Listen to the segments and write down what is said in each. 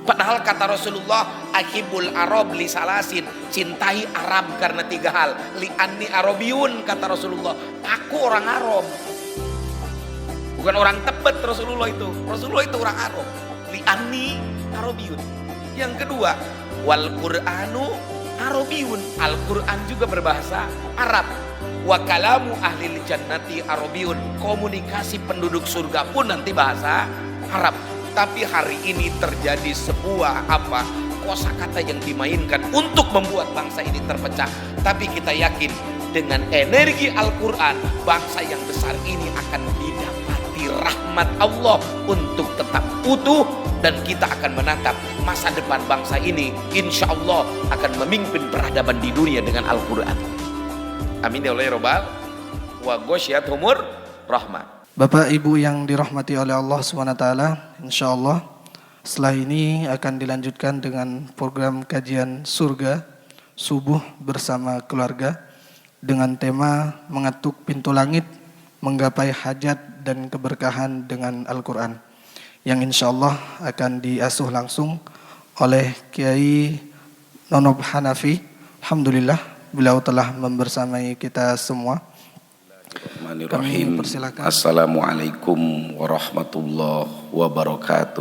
Padahal kata Rasulullah, ahibul Arab li salasin, cintai Arab karena 3 hal. Li anni Arabiyun, kata Rasulullah, aku orang Arab. Bukan orang Tebet Rasulullah itu. Rasulullah itu orang Arab. Li anni Arabiyun. Yang kedua, wal Qur'anu Arabiyun. Al-Qur'an juga berbahasa Arab. Wa kalamu ahlil jannati Arabiyun. Komunikasi penduduk surga pun nanti bahasa Arab. Tapi hari ini terjadi sebuah kosakata yang dimainkan untuk membuat bangsa ini terpecah. Tapi kita yakin dengan energi Al-Quran, bangsa yang besar ini akan didapati rahmat Allah untuk tetap utuh, dan kita akan menatap masa depan bangsa ini insya Allah akan memimpin peradaban di dunia dengan Al-Quran. Amin ya Allah ya Rabbal wa ghasyiyatuhumur rahmat. Bapak Ibu yang dirahmati oleh Allah SWT, insya Allah setelah ini akan dilanjutkan dengan program kajian surga subuh bersama keluarga dengan tema mengetuk pintu langit, menggapai hajat dan keberkahan dengan Al-Quran, yang insya Allah akan diasuh langsung oleh Kiai Nonob Hanafi. Alhamdulillah beliau telah membersamai kita semua. Bismillahirrahmanirrahim. Assalamualaikum warahmatullahi wabarakatuh.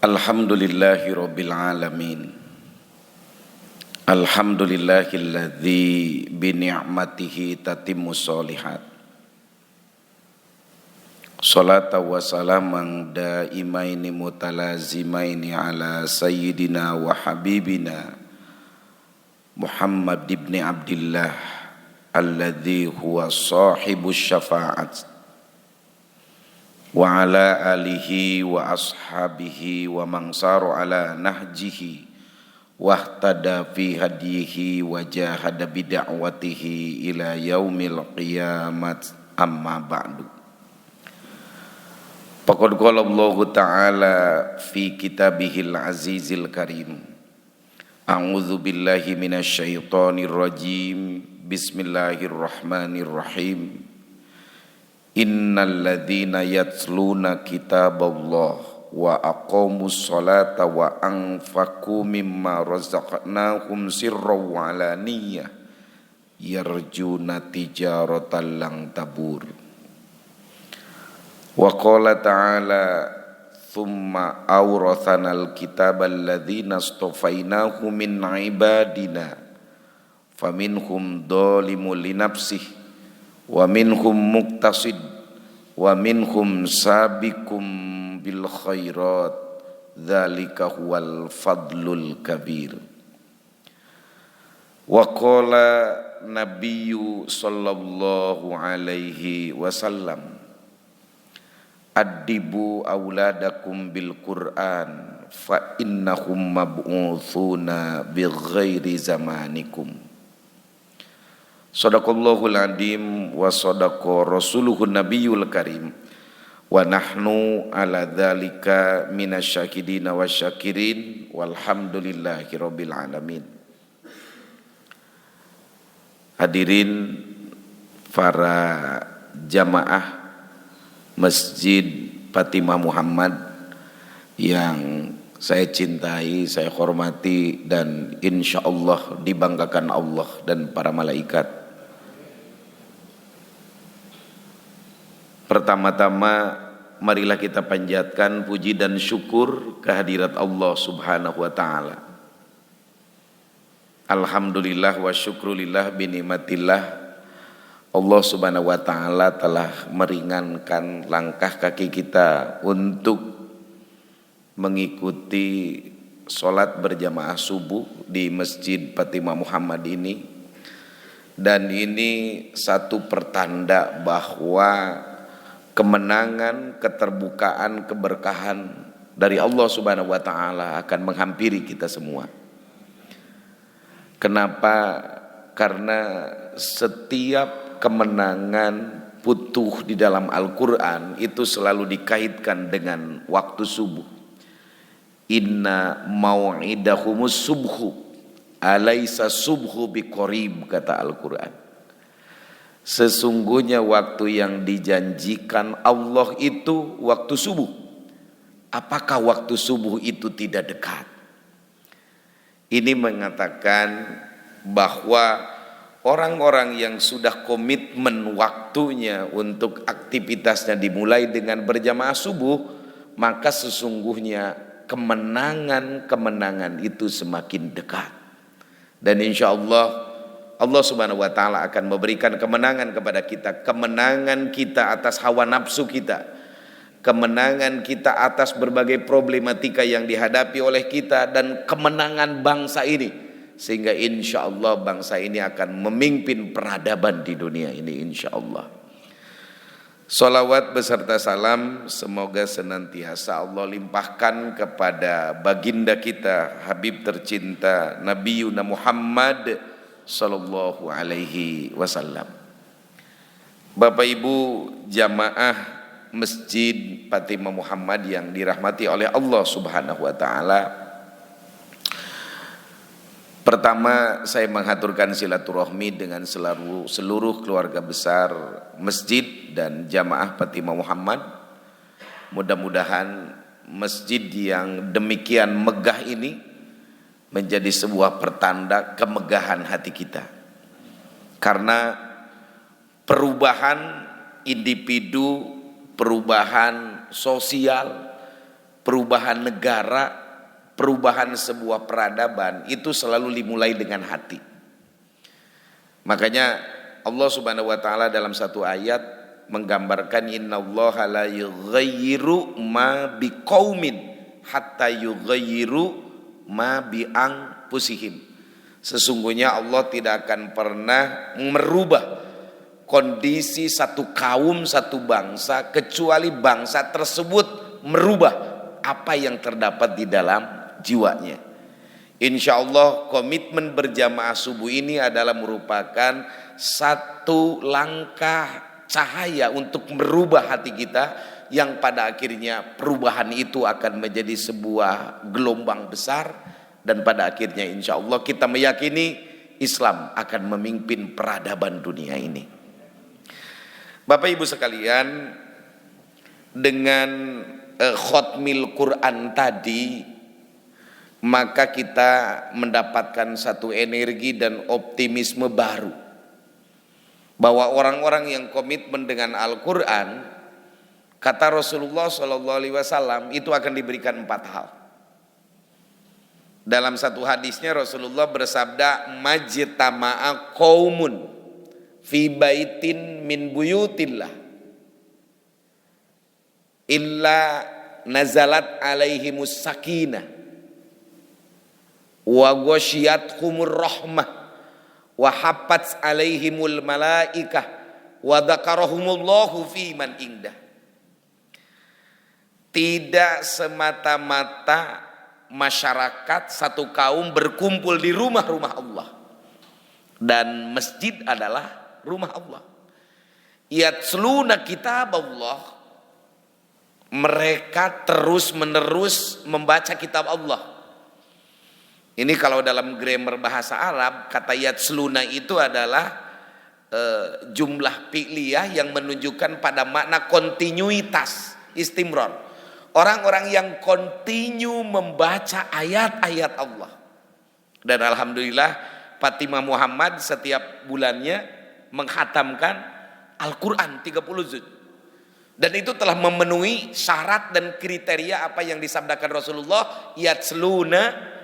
Alhamdulillahi rabbil alamin. Alhamdulillahilladzi bi ni'matihi tatimmus sholihat. Salatu wa salaman daimaini mutalazimaini ala sayyidina wa habibina Muhammad ibn Abdillah alladzi huwa sahibus syafa'at wa ala alihi wa ashabihi wa man saru ala nahjihi wahtada fi hadihi wa jahada bid'awatihi ila yaumil qiyamat, amma ba'du. Faqad qala Allah Ta'ala fi kitabihil azizil karim, a'udzu billahi minasyaitonir rajim, bismillahirrahmanirrahim. Innal ladzina yatluna kitaballah wa aqamus sholata wa anfaqu mimma razaqnahum sirran wa alaniyah yarjuna tijaratan lan tabur. Wa qala ta'ala thumma awrathanal kitaba alladhina astafainahu min ibadina faminhum dhalimun linafsihi wa minhum muqtasid wa minhum sabiqum bil khairat dzalika huwal fadlul kabir. Wa qala nabiyyu sallallahu alaihi wasallam, addibu auladakum bil Qur'an fa innahum mab'utsuna bi ghairi zamanikum. Shadaqallahul adim wa shadaqa rasuluhun nabiyul karim wa nahnu ala dzalika minasyakidina wasyakirin walhamdulillahi rabbil alamin. Hadirin para jamaah Masjid Fatimah Muhammad yang saya cintai, saya hormati, dan insya Allah dibanggakan Allah dan para malaikat. Pertama-tama marilah kita panjatkan puji dan syukur kehadirat Allah Subhanahu wa ta'ala. Alhamdulillah wa syukrulillah binimatillah. Allah Subhanahu wa ta'ala telah meringankan langkah kaki kita untuk mengikuti sholat berjamaah subuh di Masjid Fatimah Muhammad ini. Dan ini satu pertanda bahwa kemenangan, keterbukaan, keberkahan dari Allah Subhanahu wa ta'ala akan menghampiri kita semua. Kenapa? Karena setiap kemenangan putuh di dalam Al-Quran itu selalu dikaitkan dengan waktu subuh. Inna mau'idahumus subhu alaysa subhu biqorib, kata Al-Quran. Sesungguhnya waktu yang dijanjikan Allah itu waktu subuh. Apakah waktu subuh itu tidak dekat? Ini mengatakan bahwa orang-orang yang sudah komitmen waktunya untuk aktivitasnya dimulai dengan berjamaah subuh, maka sesungguhnya kemenangan-kemenangan itu semakin dekat. Dan insya Allah Allah Subhanahu wa taala akan memberikan kemenangan kepada kita, kemenangan kita atas hawa nafsu kita, kemenangan kita atas berbagai problematika yang dihadapi oleh kita, dan kemenangan bangsa ini, sehingga insya Allah bangsa ini akan memimpin peradaban di dunia ini insya Allah. Salawat beserta salam semoga senantiasa Allah limpahkan kepada baginda kita, Habib tercinta Nabi Muhammad sallallahu alaihi wasallam. Bapak Ibu jamaah Masjid Fatimah Muhammad yang dirahmati oleh Allah Subhanahu wa taala. Pertama, saya menghaturkan silaturahmi dengan seluruh keluarga besar masjid dan jamaah Fatimah Muhammad. Mudah-mudahan masjid yang demikian megah ini menjadi sebuah pertanda kemegahan hati kita. Karena perubahan individu, perubahan sosial, perubahan negara, perubahan sebuah peradaban itu selalu dimulai dengan hati. Makanya Allah Subhanahu wa taala dalam satu ayat menggambarkan innallaha la yughayyiru ma biqaumin hatta yughayyiru ma bi anfusihim. Sesungguhnya Allah tidak akan pernah merubah kondisi satu kaum, satu bangsa, kecuali bangsa tersebut merubah apa yang terdapat di dalam jiwanya. Insya Allah komitmen berjamaah subuh ini adalah merupakan satu langkah cahaya untuk merubah hati kita, yang pada akhirnya perubahan itu akan menjadi sebuah gelombang besar, dan pada akhirnya insya Allah kita meyakini Islam akan memimpin peradaban dunia ini. Bapak Ibu sekalian, dengan khotmil Quran tadi, maka kita mendapatkan satu energi dan optimisme baru, bahwa orang-orang yang komitmen dengan Al-Quran, kata Rasulullah SAW, itu akan diberikan 4 hal. Dalam satu hadisnya Rasulullah bersabda, majtama'a qaumun fi baitin min buyutillah illa nazalat alaihimus sakinah wa ghasyiyatuhumur rahmah wa haffat alaihimul malaikah wa dzakarahumullahu fi man indah. Tidak semata-mata masyarakat satu kaum berkumpul di rumah-rumah Allah, dan masjid adalah rumah Allah. Yatsluna kitab Allah, mereka terus-menerus membaca kitab Allah. Ini kalau dalam grammar bahasa Arab, kata yatsluna itu adalah jumlah fi'liyah yang menunjukkan pada makna kontinuitas, istimrar. Orang-orang yang kontinu membaca ayat-ayat Allah. Dan alhamdulillah Fatimah Muhammad setiap bulannya menghatamkan Al-Quran 30 juz. Dan itu telah memenuhi syarat dan kriteria apa yang disabdakan Rasulullah, yatsluna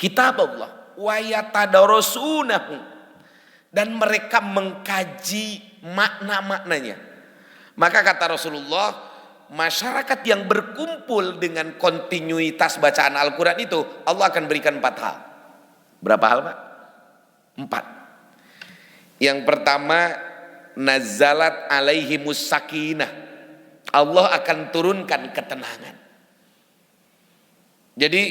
kitab Allah wa yatadarasunahu, dan mereka mengkaji makna-maknanya. Maka kata Rasulullah, masyarakat yang berkumpul dengan kontinuitas bacaan Al-Quran itu, Allah akan berikan 4 hal. Berapa hal, Pak? 4. Yang pertama, nazalat alaihimus sakinah, Allah akan turunkan ketenangan. Jadi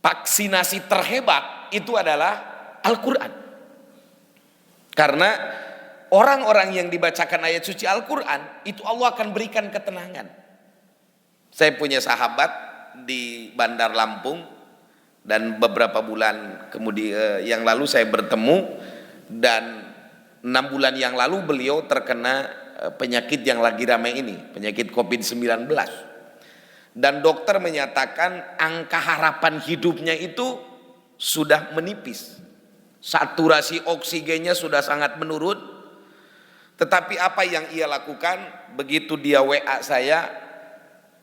vaksinasi terhebat itu adalah Al-Quran. Karena orang-orang yang dibacakan ayat suci Al-Quran itu Allah akan berikan ketenangan. Saya punya sahabat di Bandar Lampung, dan beberapa bulan kemudian yang lalu saya bertemu, dan bulan yang lalu beliau terkena penyakit yang lagi ramai ini, penyakit COVID-19. Dan dokter menyatakan angka harapan hidupnya itu sudah menipis. Saturasi oksigennya sudah sangat menurun. Tetapi apa yang ia lakukan, begitu dia WA saya,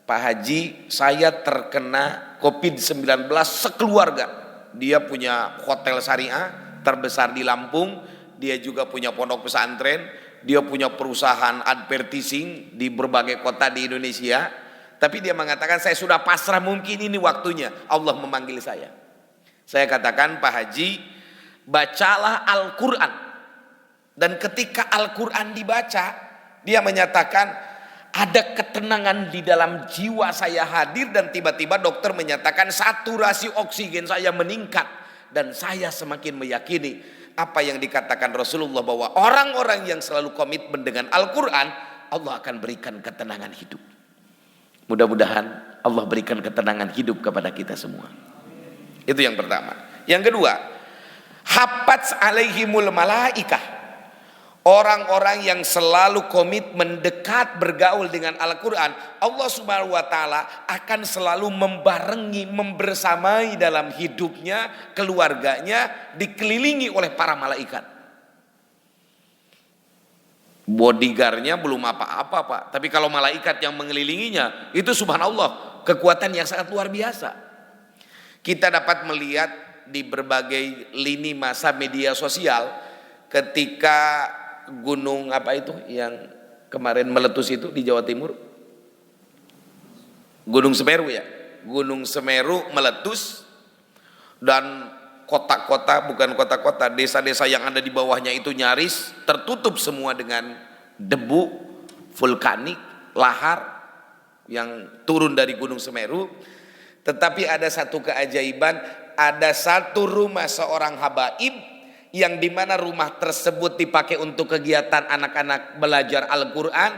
Pak Haji, saya terkena COVID-19 sekeluarga. Dia punya hotel syariah terbesar di Lampung, dia juga punya pondok pesantren, dia punya perusahaan advertising di berbagai kota di Indonesia. Tapi dia mengatakan, saya sudah pasrah, mungkin ini waktunya Allah memanggil saya. Saya katakan, Pak Haji, bacalah Al-Quran. Dan ketika Al-Quran dibaca, dia menyatakan ada ketenangan di dalam jiwa saya hadir. Dan tiba-tiba dokter menyatakan saturasi oksigen saya meningkat. Dan saya semakin meyakini apa yang dikatakan Rasulullah, bahwa orang-orang yang selalu komitmen dengan Al-Quran, Allah akan berikan ketenangan hidup. Mudah-mudahan Allah berikan ketenangan hidup kepada kita semua. Itu yang pertama. Yang kedua, hafatz alaihimul malaikah. Orang-orang yang selalu komitmen dekat bergaul dengan Al-Quran, Allah Subhanahu wa Ta'ala akan selalu membarengi, membersamai dalam hidupnya, keluarganya, dikelilingi oleh para malaikat. Bodyguardnya belum apa-apa, Pak. Tapi kalau malaikat yang mengelilinginya, itu subhanallah, kekuatan yang sangat luar biasa. Kita dapat melihat di berbagai lini masa media sosial, ketika gunung apa itu yang kemarin meletus itu di Jawa Timur, Gunung Semeru ya, Gunung Semeru meletus, dan kota-kota, bukan kota-kota, desa-desa yang ada di bawahnya itu nyaris tertutup semua dengan debu vulkanik, lahar yang turun dari Gunung Semeru. Tetapi ada satu keajaiban, ada satu rumah seorang habaib, yang dimana rumah tersebut dipakai untuk kegiatan anak-anak belajar Al-Quran.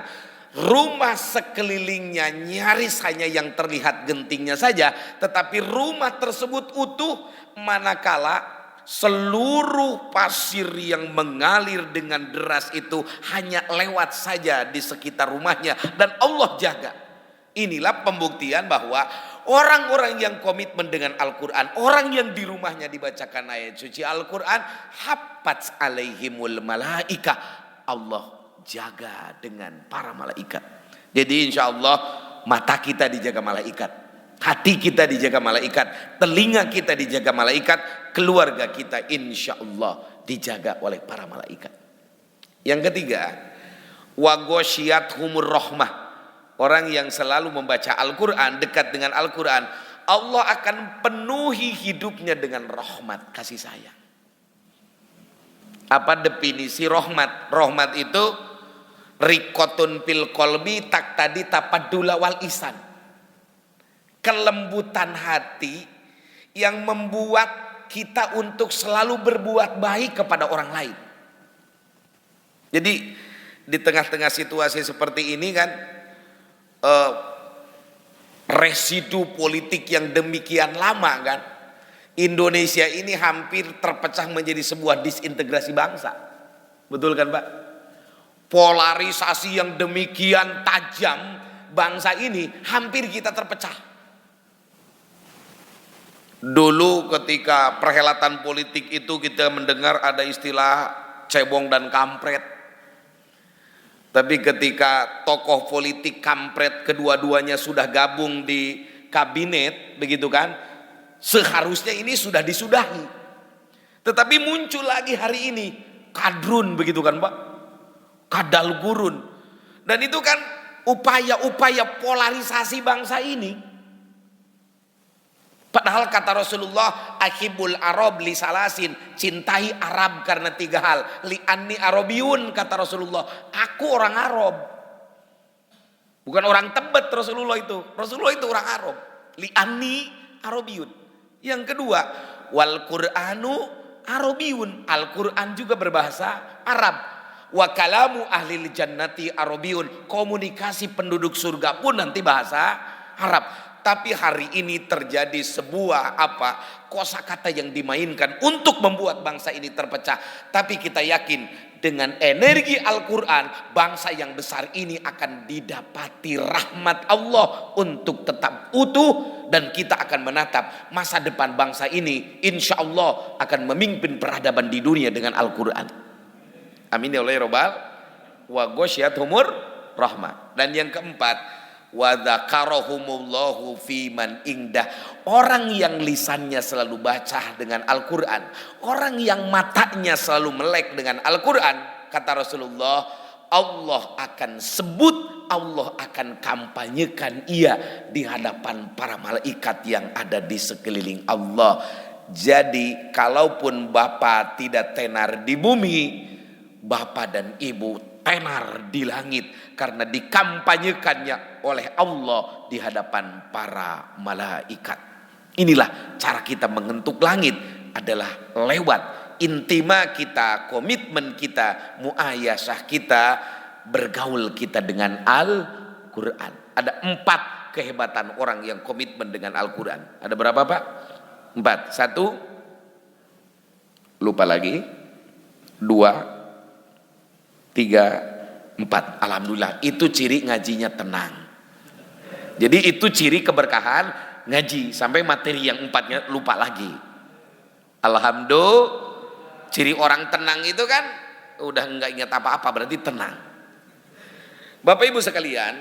Rumah sekelilingnya nyaris hanya yang terlihat gentingnya saja, tetapi rumah tersebut utuh, manakala seluruh pasir yang mengalir dengan deras itu hanya lewat saja di sekitar rumahnya, dan Allah jaga. Inilah pembuktian bahwa orang-orang yang komitmen dengan Al-Quran, orang yang di rumahnya dibacakan ayat suci Al-Quran, hafatz alaihimul malaikah, Allah jaga dengan para malaikat. Jadi insya Allah mata kita dijaga malaikat, hati kita dijaga malaikat, telinga kita dijaga malaikat, keluarga kita insya Allah dijaga oleh para malaikat. Yang ketiga, wa ghasyiyatuhumur rahmah. Orang yang selalu membaca Al-Quran, dekat dengan Al-Quran, Allah akan penuhi hidupnya dengan rahmat, kasih sayang. Apa definisi rahmat? Rahmat itu rikotun fil kolbi tak tadi tapadula wal isan. Kelembutan hati yang membuat kita untuk selalu berbuat baik kepada orang lain. Jadi di tengah-tengah situasi seperti ini kan, residu politik yang demikian lama kan, Indonesia ini hampir terpecah menjadi sebuah disintegrasi bangsa. Betul kan Pak? Polarisasi yang demikian tajam, bangsa ini hampir kita terpecah. Dulu ketika perhelatan politik itu kita mendengar ada istilah cebong dan kampret. Tapi ketika tokoh politik kampret kedua-duanya sudah gabung di kabinet, begitu kan, seharusnya ini sudah disudahi. Tetapi muncul lagi hari ini kadrun, begitu kan Pak, kadal gurun. Dan itu kan upaya-upaya polarisasi bangsa ini. Padahal kata Rasulullah, ahibbul arab li salasin, cintai Arab karena 3 hal. Li anni arabiyun, kata Rasulullah, aku orang Arab. Bukan orang Tebet Rasulullah itu. Rasulullah itu orang Arab. Li anni arabiyun. Yang kedua, wal Qur'anu arabiyun. Al-Qur'an juga berbahasa Arab. Wa kalamu ahlil jannati arabiyun. Komunikasi penduduk surga pun nanti bahasa Arab. Tapi hari ini terjadi sebuah kosakata yang dimainkan untuk membuat bangsa ini terpecah. Tapi kita yakin dengan energi Al-Quran, bangsa yang besar ini akan didapati rahmat Allah untuk tetap utuh, dan kita akan menatap masa depan bangsa ini insya Allah akan memimpin peradaban di dunia dengan Al-Quran. Amin ya Allah ya Rabbal wa ghasyiyatuhumur rahmah. Dan yang keempat, wa dzakarahumullahu fi man indah. Orang yang lisannya selalu baca dengan Al-Quran, orang yang matanya selalu melek dengan Al-Quran, kata Rasulullah, Allah akan sebut, Allah akan kampanyekan ia di hadapan para malaikat yang ada di sekeliling Allah. Jadi kalaupun Bapak tidak tenar di bumi, Bapak dan Ibu tenar di langit karena dikampanyekannya oleh Allah di hadapan para malaikat. Inilah cara kita mengentuk langit, adalah lewat intima kita, komitmen kita, muayasah kita, bergaul kita dengan Al-Quran. Ada 4 kehebatan orang yang komitmen dengan Al-Quran. Ada berapa Pak? 4. 1, lupa lagi. 2, 3, 4. Alhamdulillah, itu ciri ngajinya tenang. Jadi itu ciri keberkahan ngaji, sampai materi yang 4-nya lupa lagi. Alhamdulillah, ciri orang tenang itu kan udah nggak ingat apa-apa, berarti tenang. Bapak Ibu sekalian,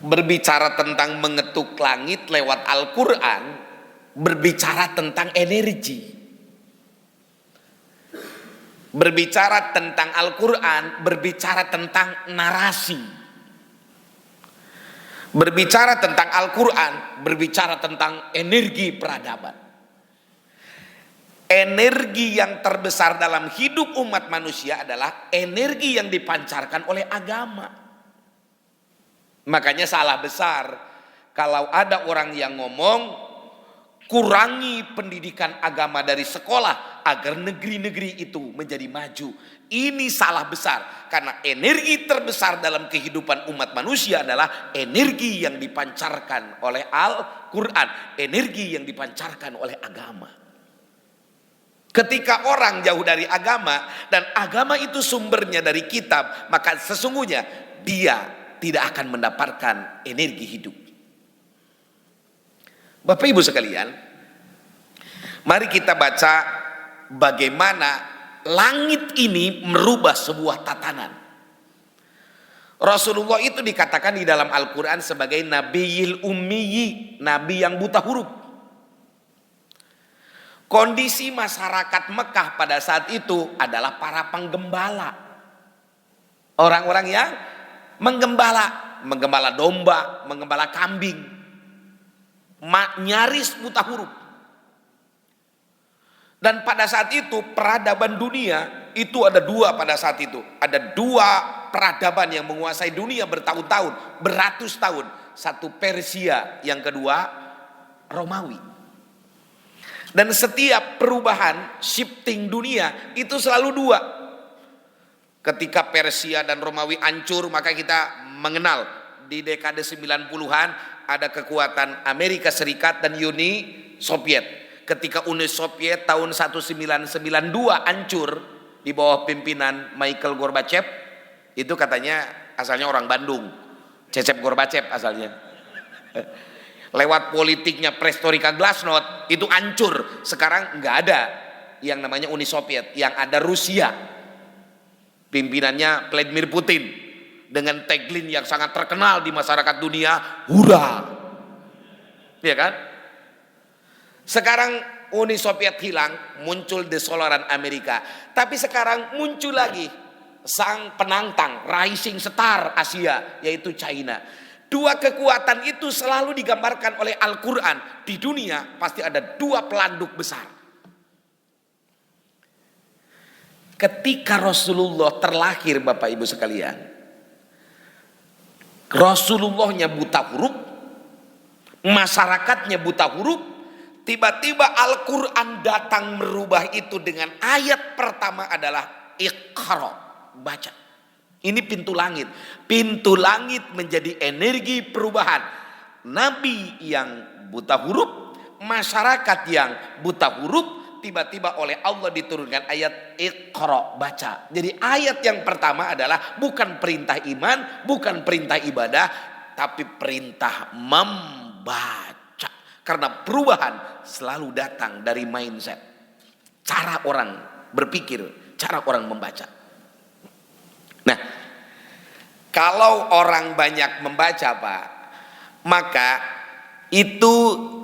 berbicara tentang mengetuk langit lewat Al-Quran, berbicara tentang energi. Berbicara tentang Al-Quran, berbicara tentang narasi. Berbicara tentang Al-Quran, berbicara tentang energi peradaban. Energi yang terbesar dalam hidup umat manusia adalah energi yang dipancarkan oleh agama. Makanya salah besar kalau ada orang yang ngomong kurangi pendidikan agama dari sekolah agar negeri-negeri itu menjadi maju. Ini salah besar, karena energi terbesar dalam kehidupan umat manusia adalah energi yang dipancarkan oleh Al-Quran, energi yang dipancarkan oleh agama. Ketika orang jauh dari agama dan agama itu sumbernya dari kitab, maka sesungguhnya dia tidak akan mendapatkan energi hidup. Bapak Ibu sekalian, mari kita baca bagaimana langit ini merubah sebuah tatanan. Rasulullah itu dikatakan di dalam Al-Quran sebagai Nabiyil Ummiyi, nabi yang buta huruf. Kondisi masyarakat Mekah pada saat itu adalah para penggembala. Orang-orang yang menggembala domba, menggembala kambing, nyaris buta huruf. Dan pada saat itu peradaban dunia itu ada 2 pada saat itu. Ada 2 peradaban yang menguasai dunia bertahun-tahun, beratus tahun. Satu Persia, yang kedua Romawi. Dan setiap perubahan shifting dunia itu selalu 2. Ketika Persia dan Romawi hancur, maka kita mengenal di dekade 90-an ada kekuatan Amerika Serikat dan Uni Soviet. Ketika Uni Soviet tahun 1992 hancur di bawah pimpinan Mikhail Gorbachev, itu katanya asalnya orang Bandung, Cecep Gorbachev asalnya. Lewat politiknya Perestroika Glasnost itu hancur. Sekarang nggak ada yang namanya Uni Soviet, yang ada Rusia. Pimpinannya Vladimir Putin dengan tagline yang sangat terkenal di masyarakat dunia, hurra. Iya kan? Sekarang Uni Soviet hilang, muncul desolaran Amerika. Tapi sekarang muncul lagi sang penantang, rising star Asia, yaitu China. 2 kekuatan itu selalu digambarkan oleh Al-Quran. Di dunia pasti ada 2 pelanduk besar. Ketika Rasulullah terlahir, Bapak Ibu sekalian, Rasulullahnya buta huruf, masyarakatnya buta huruf. Tiba-tiba Al-Quran datang merubah itu dengan ayat pertama adalah Iqra, baca. Ini pintu langit. Pintu langit menjadi energi perubahan. Nabi yang buta huruf, masyarakat yang buta huruf, tiba-tiba oleh Allah diturunkan ayat Iqra, baca. Jadi ayat yang pertama adalah bukan perintah iman, bukan perintah ibadah, tapi perintah membaca. Karena perubahan selalu datang dari mindset, cara orang berpikir, cara orang membaca. Nah, kalau orang banyak membaca, Pak, maka itu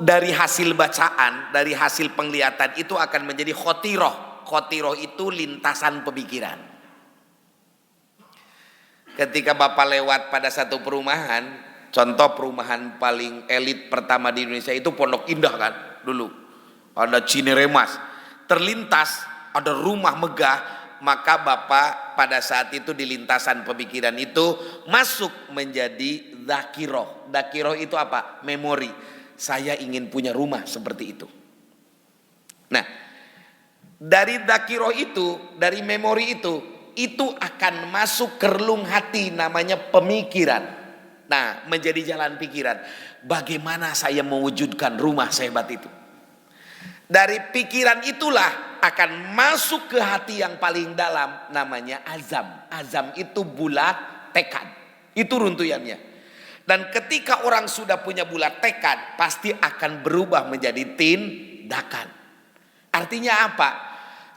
dari hasil bacaan, dari hasil penglihatan itu akan menjadi khotiroh. Khotiroh itu lintasan pemikiran. Ketika Bapak lewat pada satu perumahan, contoh perumahan paling elit pertama di Indonesia itu Pondok Indah kan dulu. Ada Cineremas, terlintas ada rumah megah, maka Bapak pada saat itu di lintasan pemikiran itu masuk menjadi Dakiroh. Dakiroh itu apa? Memori. Saya ingin punya rumah seperti itu. Nah, dari Dakiroh itu, dari memori itu akan masuk ke relung hati, namanya pemikiran. Nah, menjadi jalan pikiran. Bagaimana saya mewujudkan rumah sehebat itu? Dari pikiran itulah akan masuk ke hati yang paling dalam, namanya azam. Azam itu bulat tekad. Itu runtuyannya. Dan ketika orang sudah punya bulat tekad, pasti akan berubah menjadi tindakan. Artinya apa?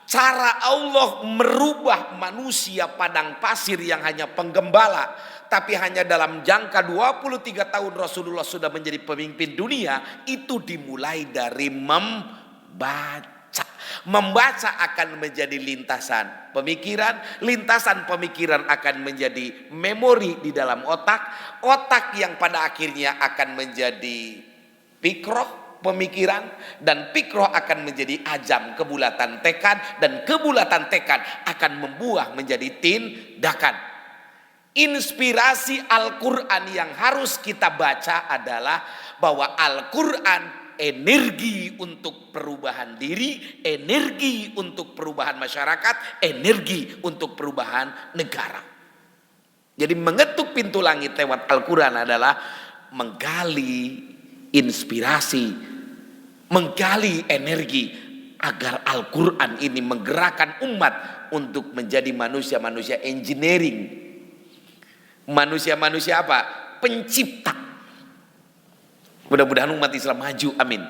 Cara Allah merubah manusia padang pasir yang hanya penggembala, tapi hanya dalam jangka 23 tahun Rasulullah sudah menjadi pemimpin dunia, itu dimulai dari membaca. Membaca akan menjadi lintasan pemikiran, lintasan pemikiran akan menjadi memori di dalam otak, otak yang pada akhirnya akan menjadi pikroh, pemikiran, dan pikroh akan menjadi azam, kebulatan tekad, dan kebulatan tekad akan membuah menjadi tindakan. Inspirasi Al-Quran yang harus kita baca adalah bahwa Al-Quran energi untuk perubahan diri, energi untuk perubahan masyarakat, energi untuk perubahan negara. Jadi mengetuk pintu langit lewat Al-Quran adalah menggali inspirasi, menggali energi agar Al-Quran ini menggerakkan umat untuk menjadi manusia-manusia engineering. Manusia-manusia apa? Pencipta. Mudah-mudahan umat Islam maju, amin.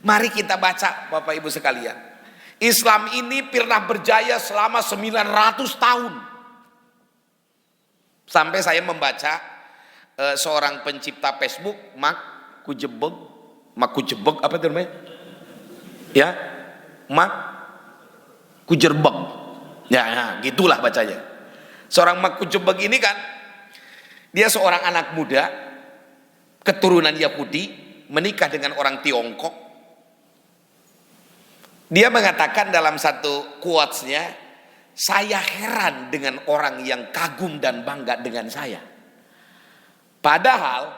Mari kita baca Bapak Ibu sekalian. Islam ini pernah berjaya selama 900 tahun. Sampai saya membaca seorang pencipta Facebook, Mark Zuckerberg, apa itu namanya? Ya, Mark Zuckerberg. Ya, gitulah bacanya. Seorang Mark Zuckerberg ini kan, dia seorang anak muda, keturunan Yahudi, menikah dengan orang Tiongkok. Dia mengatakan dalam satu quotes-nya, saya heran dengan orang yang kagum dan bangga dengan saya. Padahal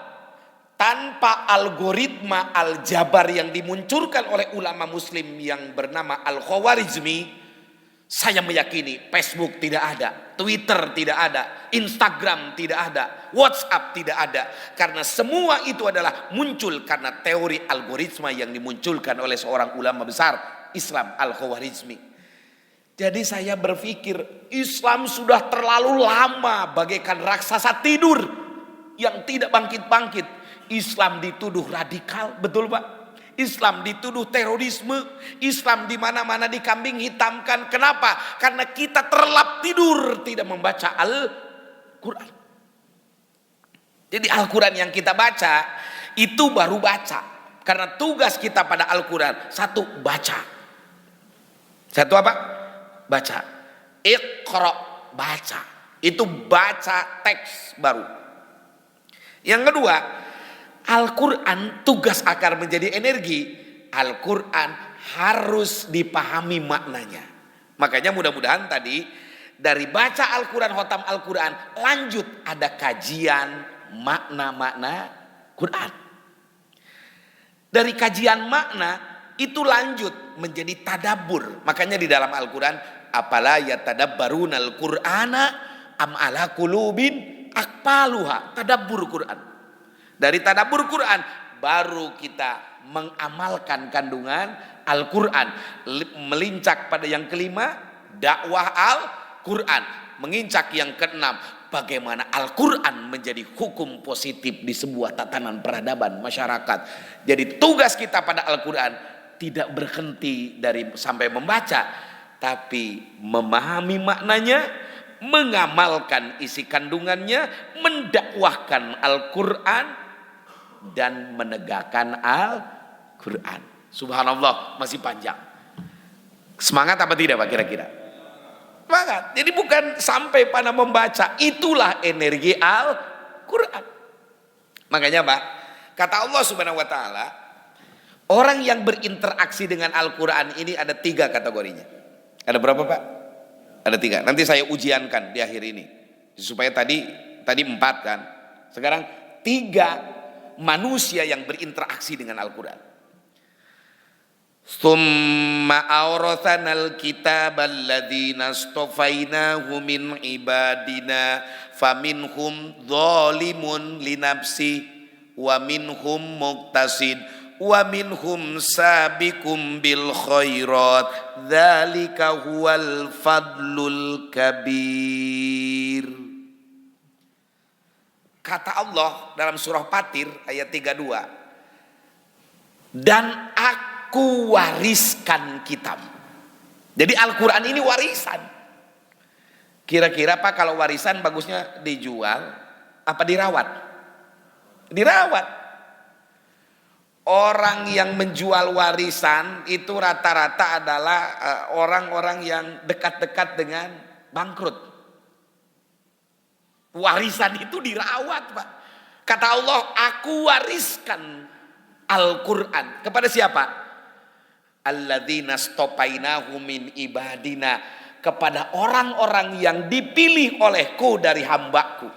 tanpa algoritma aljabar yang dimunculkan oleh ulama muslim yang bernama Al-Khawarizmi, saya meyakini Facebook tidak ada, Twitter tidak ada, Instagram tidak ada, WhatsApp tidak ada. Karena semua itu adalah muncul karena teori algoritma yang dimunculkan oleh seorang ulama besar Islam, Al-Khawarizmi. Jadi saya berpikir Islam sudah terlalu lama bagaikan raksasa tidur yang tidak bangkit-bangkit. Islam dituduh radikal, betul Pak? Islam dituduh terorisme, Islam di mana-mana dikambing hitamkan. Kenapa? Karena kita terlap tidur tidak membaca Al-Quran. Jadi Al-Quran yang kita baca itu baru baca. Karena tugas kita pada Al-Quran satu, baca. Satu apa? Baca. Iqra, baca. Itu baca teks baru. Yang kedua, Al-Quran tugas akan menjadi energi. Al-Quran harus dipahami maknanya. Makanya mudah-mudahan tadi dari baca Al-Quran, khotam Al-Quran, lanjut ada kajian makna-makna Quran. Dari kajian makna itu lanjut menjadi tadabbur. Makanya di dalam Al-Quran, apala yatadabbaruna al-Qur'ana am ala qulubin aqpaluha. Tadabbur Quran. Dari tadabbur Quran baru kita mengamalkan kandungan Al-Quran. Melincak pada yang kelima, dakwah Al-Quran. Mengincak yang keenam, bagaimana Al-Quran menjadi hukum positif di sebuah tatanan peradaban masyarakat. Jadi tugas kita pada Al-Quran tidak berhenti dari sampai membaca, tapi memahami maknanya, mengamalkan isi kandungannya, mendakwahkan Al-Quran, dan menegakkan Al-Quran. Subhanallah, masih panjang. Semangat apa tidak Pak kira-kira? Semangat. Jadi bukan sampai pada membaca, itulah energi Al-Quran. Makanya Pak, kata Allah Subhanahu wa taala, orang yang berinteraksi dengan Al-Quran ini ada 3 kategorinya. Ada berapa Pak? Ada 3. Nanti saya ujiankan di akhir ini. Supaya tadi 4 kan. Sekarang 3 manusia yang berinteraksi dengan Al-Quran. Tsumma awrathanal kitabal ladzina astafainahu min ibadina faminhum dzalimun linafsi wa minhum muqtasid wa minhum sabiqum bil khairat dzalika huwal fadlul kabir. Kata Allah dalam surah Fatir ayat 32, dan aku wariskan kitab. Jadi Al-Quran ini warisan. Kira-kira Pak, kalau warisan bagusnya dijual apa dirawat? Dirawat. Orang yang menjual warisan itu rata-rata adalah orang-orang yang dekat-dekat dengan bangkrut. Warisan itu dirawat Pak. Kata Allah, aku wariskan Al-Quran. Kepada siapa? Alladzina stopainahu min ibadina. Kepada orang-orang yang dipilih olehku dari hambaku.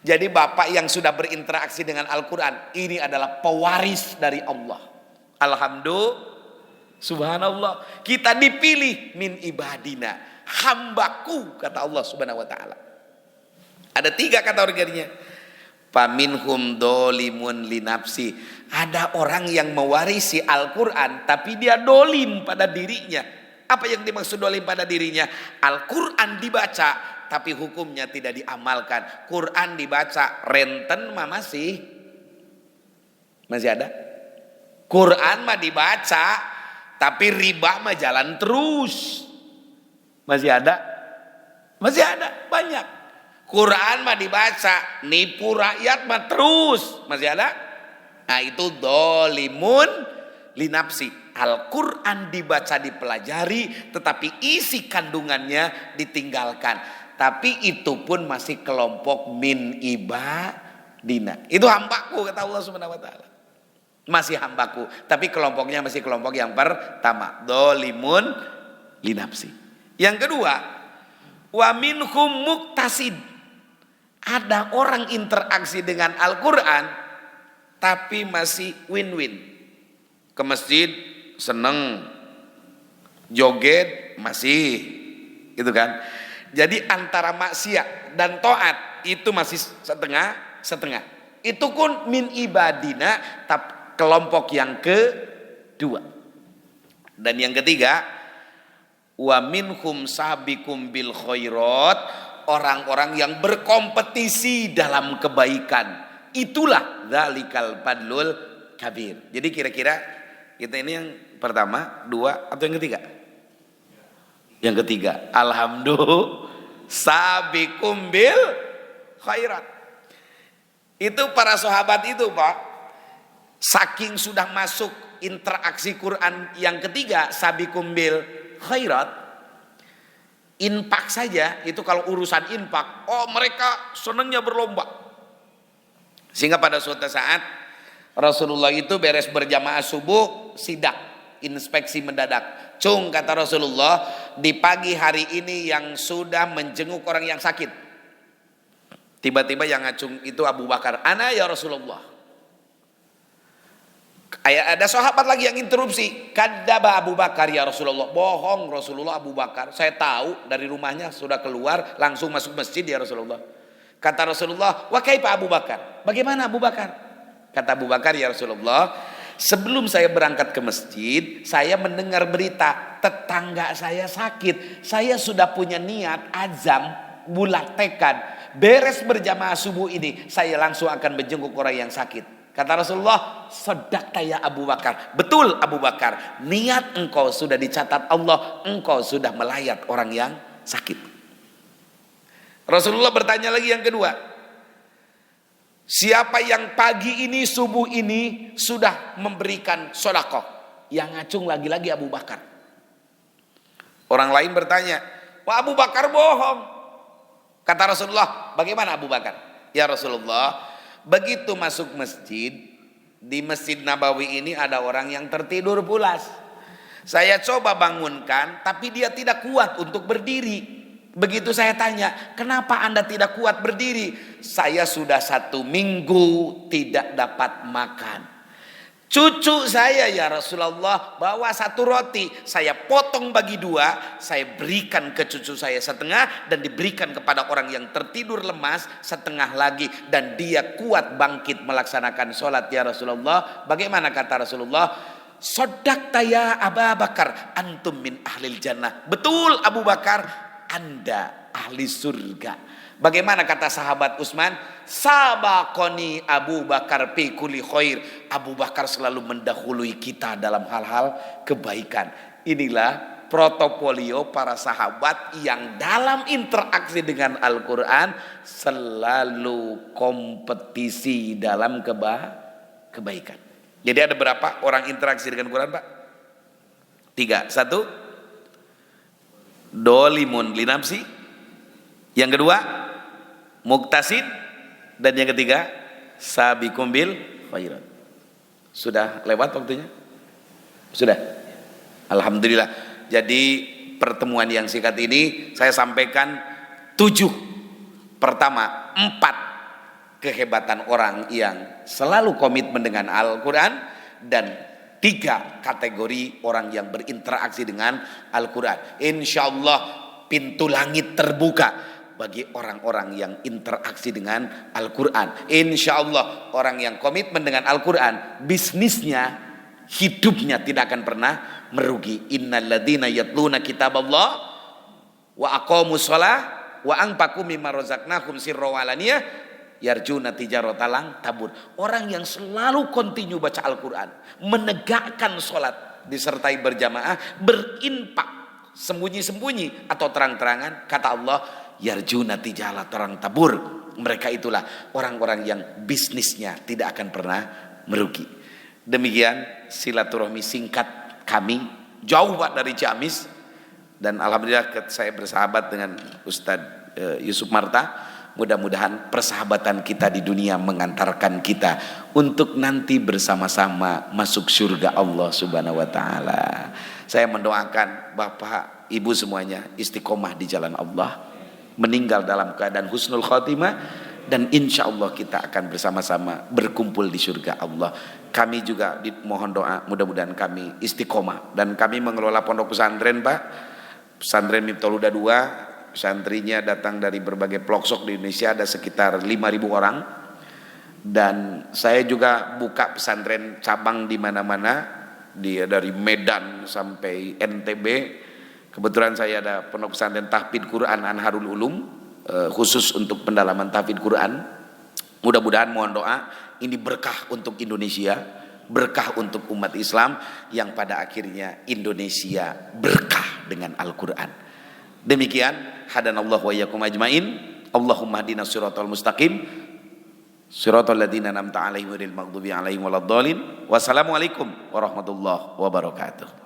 Jadi Bapak yang sudah berinteraksi dengan Al-Quran, ini adalah pewaris dari Allah. Alhamdulillah, subhanallah, kita dipilih min ibadina, hambaku, kata Allah Subhanahu wa taala. Ada 3 kategorinya. Faminhum dolimun linafsi. Ada orang yang mewarisi Al-Quran tapi dia dolim pada dirinya. Apa yang dimaksud dolim pada dirinya? Al-Quran dibaca tapi hukumnya tidak diamalkan. Quran dibaca, renten mah masih ada. Quran mah dibaca tapi riba mah jalan terus. Masih ada banyak. Quran mah dibaca, nipu rakyat mah terus. Masih ada? Nah itu dolimun linafsi. Al-Quran dibaca, dipelajari, tetapi isi kandungannya ditinggalkan. Tapi itu pun masih kelompok min ibadina. Itu hambaku, kata Allah Subhanahu wa taala. Masih hambaku, tapi kelompoknya masih kelompok yang pertama, dolimun linafsi. Yang kedua, wa minhum muqtasid. Ada orang interaksi dengan Al-Quran tapi masih win-win. Ke masjid seneng, joget masih, gitu kan. Jadi antara maksiat dan taat itu masih setengah. Itu pun min ibadina, kelompok yang kedua. Dan yang ketiga, wa minhum sabiqum bil khairat. Orang-orang yang berkompetisi dalam kebaikan. Itulah dzalikal fadlul kabir. Jadi kira-kira kita ini yang pertama, 2 atau yang ketiga? Yang ketiga. Alhamdulillah, sabiqum bil khairat. Itu para sahabat itu Pak, saking sudah masuk interaksi Quran yang ketiga, sabiqum bil khairat. Infak saja itu, kalau urusan infak, mereka senangnya berlomba. Sehingga pada suatu saat Rasulullah itu beres berjamaah subuh, sidak, inspeksi mendadak. Cung, kata Rasulullah, di pagi hari ini yang sudah menjenguk orang yang sakit. Tiba-tiba yang ngacung itu Abu Bakar. Ana ya Rasulullah. Ada sahabat lagi yang interupsi. Kadzaba Abu Bakar ya Rasulullah. Bohong Rasulullah, Abu Bakar. Saya tahu dari rumahnya sudah keluar langsung masuk masjid ya Rasulullah. Kata Rasulullah, wa kaifa Abu Bakar? Bagaimana Abu Bakar? Kata Abu Bakar, ya Rasulullah, Sebelum saya berangkat ke masjid, saya mendengar berita tetangga saya sakit. Saya sudah punya niat, azam, bulat tekad, beres berjamaah subuh ini saya langsung akan menjenguk orang yang sakit. Kata Rasulullah, sedakta ya Abu Bakar. Betul Abu Bakar, niat engkau sudah dicatat Allah, engkau sudah melayat orang yang sakit. Rasulullah bertanya lagi yang kedua, siapa yang pagi ini, subuh ini sudah memberikan sedekah? Yang ngacung lagi-lagi Abu Bakar. Orang lain bertanya, Pak Abu Bakar bohong. Kata Rasulullah, bagaimana Abu Bakar? Ya Rasulullah, begitu masuk masjid, di Masjid Nabawi ini ada orang yang tertidur pulas. Saya coba bangunkan, tapi dia tidak kuat untuk berdiri. Begitu saya tanya, kenapa Anda tidak kuat berdiri? Saya sudah 1 minggu tidak dapat makan. Cucu saya ya Rasulullah bawa 1 roti, saya potong bagi 2, saya berikan ke cucu saya setengah dan diberikan kepada orang yang tertidur lemas setengah lagi, dan dia kuat bangkit melaksanakan sholat ya Rasulullah. Bagaimana kata Rasulullah? Sodakta ya Abu Bakar, antum min ahlil jannah. Betul Abu Bakar, Anda ahli surga. Bagaimana kata sahabat Utsman? Sabaqoni Abu Bakar fi kulli khair. Abu Bakar selalu mendahului kita dalam hal-hal kebaikan. Inilah protokolio para sahabat yang dalam interaksi dengan Al-Quran selalu kompetisi dalam kebaikan. Jadi ada berapa orang interaksi dengan Quran, Pak? 3. 1, dolimun linamsi. Yang kedua, muktasid. Dan yang ketiga, sabiqum bil khairat. Sudah lewat waktunya? Sudah. Alhamdulillah. Jadi pertemuan yang singkat ini saya sampaikan 7. Pertama, 4 kehebatan orang yang selalu komitmen dengan Al-Quran, dan 3 kategori orang yang berinteraksi dengan Al-Quran. Insya Allah pintu langit terbuka bagi orang-orang yang interaksi dengan Al-Quran. Insya Allah orang yang komitmen dengan Al-Quran, bisnisnya, hidupnya tidak akan pernah merugi. Innalladzina yatluna kitaballah wa aqamus shalah wa anfaqu mimma razaqnahum sirra wa alaniyah yarjuna tijaratan lan tabur. Orang yang selalu kontinu baca Al-Quran, menegakkan sholat disertai berjamaah, berinfak sembunyi-sembunyi atau terang-terangan, kata Allah, yarjuna tijaratan terang tabur. Mereka itulah orang-orang yang bisnisnya tidak akan pernah merugi. Demikian silaturahmi singkat kami, jauh Pak dari Ciamis, dan alhamdulillah saya bersahabat dengan Ustadz Yusuf Marta. Mudah-mudahan persahabatan kita di dunia mengantarkan kita untuk nanti bersama-sama masuk surga Allah Subhanahu wa taala. Saya mendoakan Bapak, Ibu semuanya istiqomah di jalan Allah, meninggal dalam keadaan husnul khotimah, dan insya Allah kita akan bersama-sama berkumpul di surga Allah. Kami juga mohon doa mudah-mudahan kami istiqomah, dan kami mengelola pondok pesantren Pak, pesantren Miftahul Huda 2. Santrinya datang dari berbagai pelosok di Indonesia, ada sekitar 5.000 orang, dan saya juga buka pesantren cabang di mana-mana, dari Medan sampai NTB. Kebetulan saya ada pondok pesantren tahfidz Quran Anharul Ulum, khusus untuk pendalaman tahfidz Quran. Mudah-mudahan mohon doa ini berkah untuk Indonesia, berkah untuk umat Islam, yang pada akhirnya Indonesia berkah dengan Al-Quran. Demikian, hadanallahu wa iyyakum ajmain. Allahumma hdina shiratal mustaqim, shiratal ladzina an'amta 'alaihim ghairil maghdubi 'alaihim waladdallin. Wassalamualaikum warahmatullahi wabarakatuh.